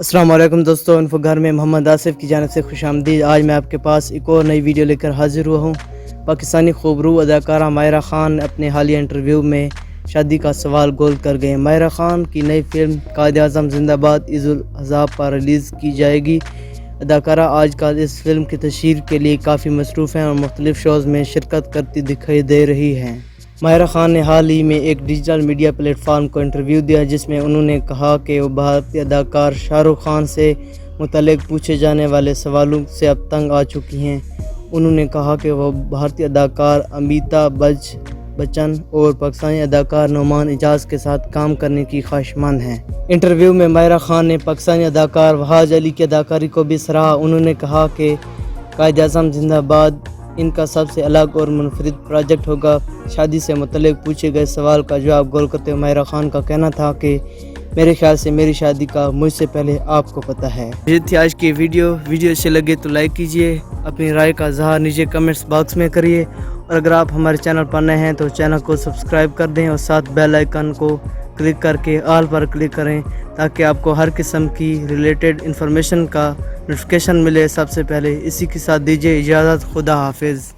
السلام علیکم دوستوں، انفو گھر میں محمد آصف کی جانب سے خوش آمدید۔ آج میں آپ کے پاس ایک اور نئی ویڈیو لے کر حاضر ہوا ہوں۔ پاکستانی خوبرو اداکارہ ماہرہ خان اپنے حالیہ انٹرویو میں شادی کا سوال گول کر گئے۔ ماہرہ خان کی نئی فلم قائد اعظم زندہ باد عید الاضحیٰ پر ریلیز کی جائے گی۔ اداکارہ آج کل اس فلم کی تشہیر کے لیے کافی مصروف ہیں اور مختلف شوز میں شرکت کرتی دکھائی دے رہی ہیں۔ ماہرہ خان نے حال ہی میں ایک ڈیجیٹل میڈیا پلیٹ فارم کو انٹرویو دیا، جس میں انہوں نے کہا کہ وہ بھارتی اداکار شاہ رخ خان سے متعلق پوچھے جانے والے سوالوں سے اب تنگ آ چکی ہیں۔ انہوں نے کہا کہ وہ بھارتی اداکار امیتابھ بچن اور پاکستانی اداکار نعمان اعجاز کے ساتھ کام کرنے کی خواہشمند ہیں۔ انٹرویو میں ماہرہ خان نے پاکستانی اداکار وحاظ علی کی اداکاری کو بھی سراہا۔ انہوں نے کہا کہ قائد اعظم زندہ باد ان کا سب سے الگ اور منفرد پروجیکٹ ہوگا۔ شادی سے متعلق پوچھے گئے سوال کا جواب گول کرتے ہوئے ماہرہ خان کا کہنا تھا کہ میرے خیال سے میری شادی کا مجھ سے پہلے آپ کو پتہ ہے۔ یہ تھی آج کی ویڈیو اچھی لگے تو لائک کیجیے، اپنی رائے کا اظہار نیچے کمنٹس باکس میں کریے، اور اگر آپ ہمارے چینل پر نئے ہیں تو چینل کو سبسکرائب کر دیں اور ساتھ بیل آئیکن کو کلک کر کے آل پر کلک کریں تاکہ آپ کو ہر قسم کی ریلیٹڈ انفارمیشن کا نوٹیفیکیشن ملے سب سے پہلے۔ اسی کے ساتھ دیجیے اجازت، خدا حافظ۔